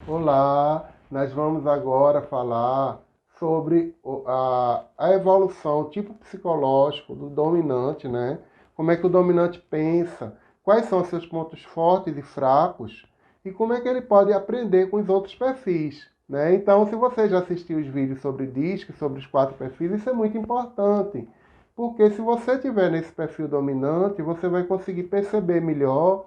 Olá, nós vamos agora falar sobre a evolução, o tipo psicológico do dominante, né? Como é que o dominante pensa, quais são os seus pontos fortes e fracos e como é que ele pode aprender com os outros perfis, né? Então, se você já assistiu os vídeos sobre DISC, sobre os 4 perfis, isso é muito importante, porque se você estiver nesse perfil dominante, você vai conseguir perceber melhor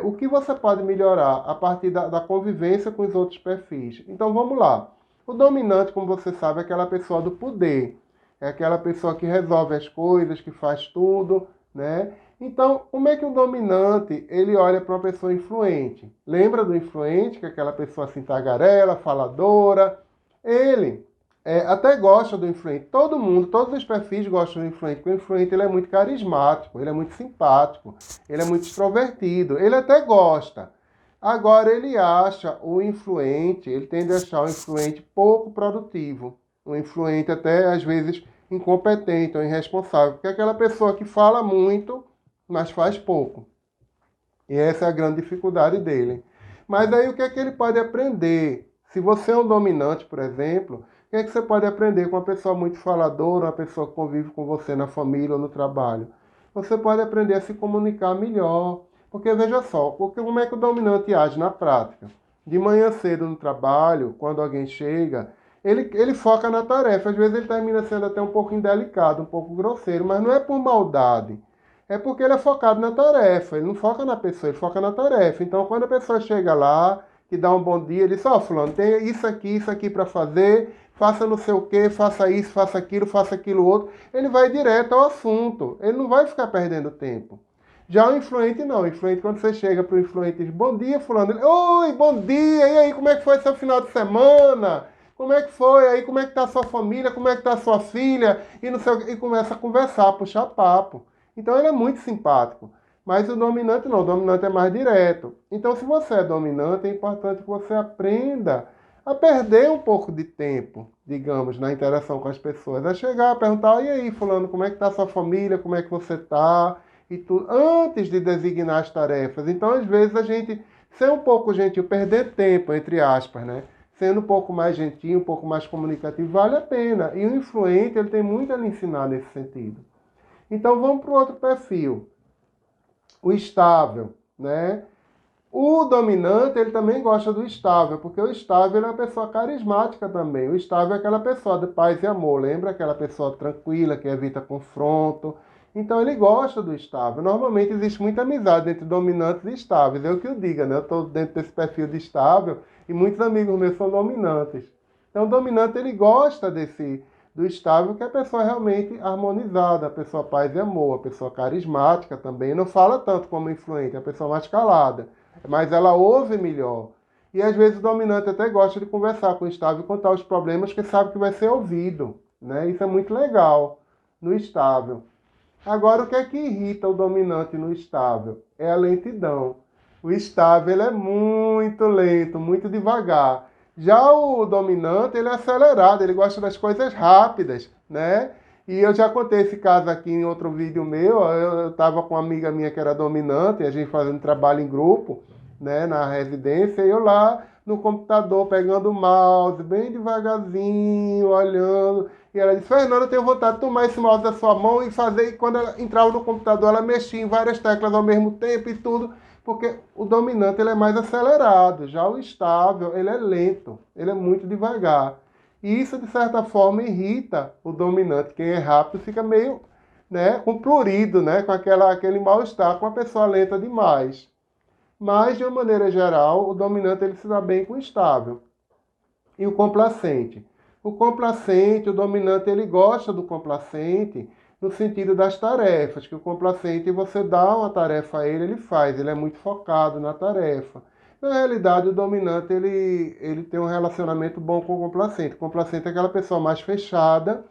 o que você pode melhorar a partir da convivência com os outros perfis. Então vamos lá. O dominante, como você sabe, é aquela pessoa do poder. É aquela pessoa que resolve as coisas, que faz tudo, né? Então, como é que o dominante ele olha para uma pessoa influente? Lembra do influente, que é aquela pessoa assim tagarela, faladora? Ele até gosta do influente. Todo mundo, todos os perfis gostam do influente, porque o influente ele é muito carismático, ele é muito simpático, ele é muito extrovertido, ele até gosta. Agora ele acha o influente, ele tende a achar o influente pouco produtivo, o influente até às vezes incompetente ou irresponsável, porque é aquela pessoa que fala muito, mas faz pouco. E essa é a grande dificuldade dele. Mas aí o que é que ele pode aprender? Se você é um dominante, por exemplo, o que é que você pode aprender com uma pessoa muito faladora, uma pessoa que convive com você na família ou no trabalho? Você pode aprender a se comunicar melhor. Porque veja só, como é que o dominante age na prática? De manhã cedo no trabalho, quando alguém chega, ele foca na tarefa. Às vezes ele termina sendo até um pouco indelicado, um pouco grosseiro, mas não é por maldade. É porque ele é focado na tarefa, ele não foca na pessoa, ele foca na tarefa. Então, quando a pessoa chega lá, que dá um bom dia, ele diz, ó, fulano, tem isso aqui para fazer, faça não sei o quê, faça isso, faça aquilo outro. Ele vai direto ao assunto, ele não vai ficar perdendo tempo. Já o influente não, o influente quando você chega para o influente e diz, bom dia fulano, ele, oi, bom dia, e aí, como é que foi seu final de semana? Como é que foi? Aí, como é que tá a sua família? Como é que tá a sua filha? E, não sei, e começa a conversar, puxar papo. Então ele é muito simpático. Mas o dominante não, o dominante é mais direto. Então, se você é dominante, é importante que você aprenda a perder um pouco de tempo, digamos, na interação com as pessoas. A chegar, a perguntar, e aí, fulano, como é que está a sua família, como é que você está, e tudo, antes de designar as tarefas. Então, às vezes, a gente ser um pouco gentil, perder tempo, entre aspas, né? Sendo um pouco mais gentil, um pouco mais comunicativo, vale a pena. E o influente, ele tem muito a lhe ensinar nesse sentido. Então vamos para o outro perfil, o estável, né? O dominante, ele também gosta do estável, porque o estável é uma pessoa carismática também. O estável é aquela pessoa de paz e amor, lembra? Aquela pessoa tranquila, que evita confronto. Então ele gosta do estável. Normalmente existe muita amizade entre dominantes e estáveis. Eu que o diga, né? Eu estou dentro desse perfil de estável e muitos amigos meus são dominantes. Então o dominante, ele gosta do estável, que é a pessoa realmente harmonizada, a pessoa paz e amor, a pessoa carismática também. Não fala tanto como influente, é a pessoa mais calada, mas ela ouve melhor. E às vezes o dominante até gosta de conversar com o estável e contar os problemas, que sabe que vai ser ouvido, né? Isso é muito legal no estável. Agora, o que é que irrita o dominante no estável? É a lentidão. O estável ele é muito lento, muito devagar. Já o dominante, ele é acelerado, ele gosta das coisas rápidas, né? E eu já contei esse caso aqui em outro vídeo meu. Eu estava com uma amiga minha que era dominante, a gente fazendo trabalho em grupo, né, na residência, e eu lá no computador pegando o mouse, bem devagarzinho, olhando. E ela disse, Fernanda, eu tenho vontade de tomar esse mouse da sua mão e fazer. E quando ela entrava no computador, ela mexia em várias teclas ao mesmo tempo e tudo. Porque o dominante ele é mais acelerado, já o estável ele é lento, ele é muito devagar. E isso, de certa forma, irrita o dominante. Quem é rápido fica meio, né, comprurido, né, com aquele mal-estar com a pessoa lenta demais. Mas, de uma maneira geral, o dominante ele se dá bem com o estável. E o complacente? O complacente, o dominante, ele gosta do complacente no sentido das tarefas, que o complacente, você dá uma tarefa a ele, ele faz, ele é muito focado na tarefa. Na realidade, o dominante, ele tem um relacionamento bom com o complacente. O complacente é aquela pessoa mais fechada,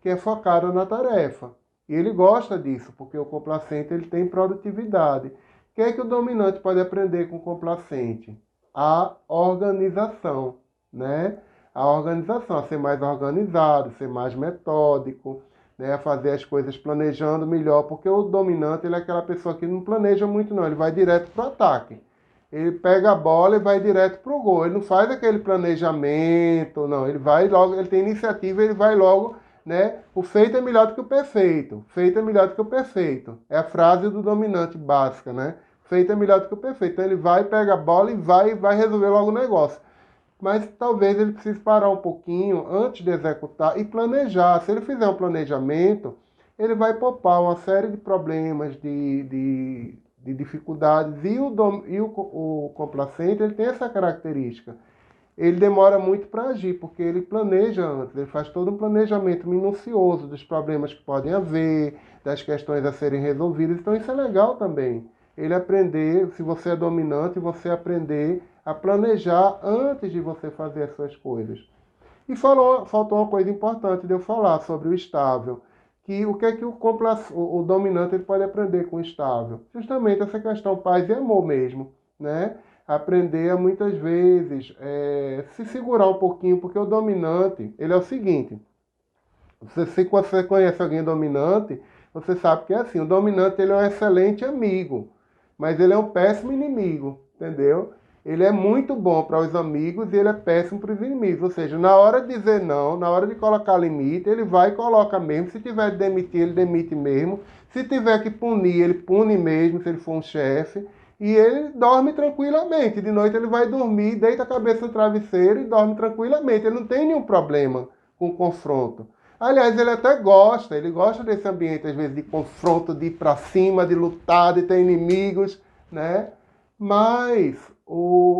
que é focada na tarefa. E ele gosta disso, porque o complacente ele tem produtividade. O que é que o dominante pode aprender com o complacente? A organização, né? A organização, a ser mais organizado, ser mais metódico, né? A fazer as coisas planejando melhor, porque o dominante ele é aquela pessoa que não planeja muito não, ele vai direto para o ataque. Ele pega a bola e vai direto pro gol. Ele não faz aquele planejamento, não. Ele vai logo, ele tem iniciativa, ele vai logo, né? O feito é melhor do que o perfeito. Feito é melhor do que o perfeito. É a frase do dominante básica, né? Feito é melhor do que o perfeito. Então ele vai, pega a bola e vai resolver logo o negócio. Mas talvez ele precise parar um pouquinho antes de executar e planejar. Se ele fizer um planejamento, ele vai poupar uma série de problemas, de dificuldades. O complacente ele tem essa característica. Ele demora muito para agir, porque ele planeja antes, ele faz todo um planejamento minucioso dos problemas que podem haver, das questões a serem resolvidas. Então isso é legal também. Ele aprender, se você é dominante, você aprender a planejar antes de você fazer as suas coisas. E faltou uma coisa importante de eu falar sobre o estável. Que o que é que o dominante ele pode aprender com o estável? Justamente essa questão paz e amor mesmo, né? Aprender a muitas vezes se segurar um pouquinho, porque o dominante, ele é o seguinte, se você conhece alguém dominante, você sabe que é assim, o dominante ele é um excelente amigo, mas ele é um péssimo inimigo, entendeu? Ele é muito bom para os amigos e ele é péssimo para os inimigos. Ou seja, na hora de dizer não, na hora de colocar limite, ele vai e coloca mesmo. Se tiver de demitir, ele demite mesmo. Se tiver que punir, ele pune mesmo, se ele for um chefe. E ele dorme tranquilamente. De noite ele vai dormir, deita a cabeça no travesseiro e dorme tranquilamente. Ele não tem nenhum problema com o confronto. Aliás, ele até gosta, ele gosta desse ambiente, às vezes, de confronto, de ir para cima, de lutar, de ter inimigos, né? Mas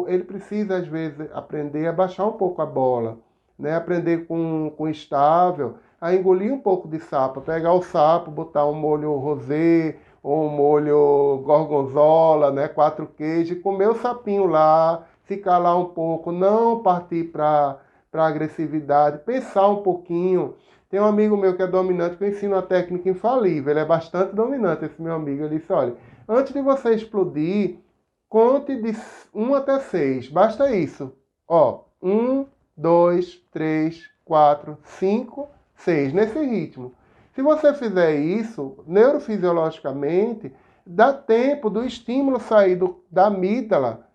ele precisa, às vezes, aprender a baixar um pouco a bola, né? Aprender com estável, a engolir um pouco de sapo, pegar o sapo, botar um molho rosé, ou um molho gorgonzola, né? 4 queijos, e comer o sapinho lá, ficar lá um pouco, não partir para agressividade, pensar um pouquinho. Tem um amigo meu que é dominante, que eu ensino a técnica infalível, ele é bastante dominante, esse meu amigo. Ele disse, olha, antes de você explodir, conte de 1 até 6. Basta isso. Ó, 1, 2, 3, 4, 5, 6. Nesse ritmo. Se você fizer isso, neurofisiologicamente, dá tempo do estímulo sair da amígdala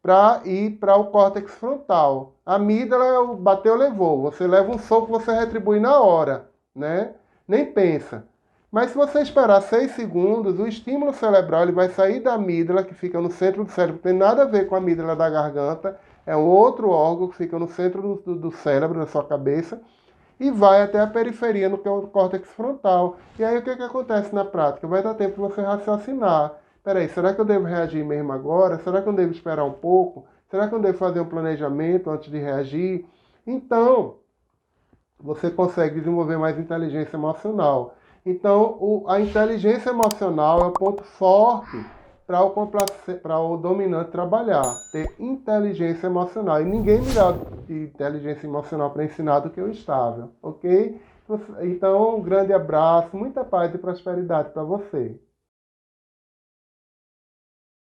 para ir para o córtex frontal. A amígdala bateu, levou. Você leva um soco, você retribui na hora, né? Nem pensa. Mas se você esperar 6 segundos, o estímulo cerebral ele vai sair da amígdala, que fica no centro do cérebro, não tem nada a ver com a amígdala da garganta, é um outro órgão que fica no centro do cérebro, da sua cabeça, e vai até a periferia, no que é o córtex frontal. E aí o que acontece na prática? Vai dar tempo de você raciocinar. Peraí, será que eu devo reagir mesmo agora? Será que eu devo esperar um pouco? Será que eu devo fazer um planejamento antes de reagir? Então, você consegue desenvolver mais inteligência emocional. Então, a inteligência emocional é o ponto forte para o dominante trabalhar, ter inteligência emocional. E ninguém melhor de inteligência emocional para ensinar do que o estável, ok? Então, um grande abraço, muita paz e prosperidade para você.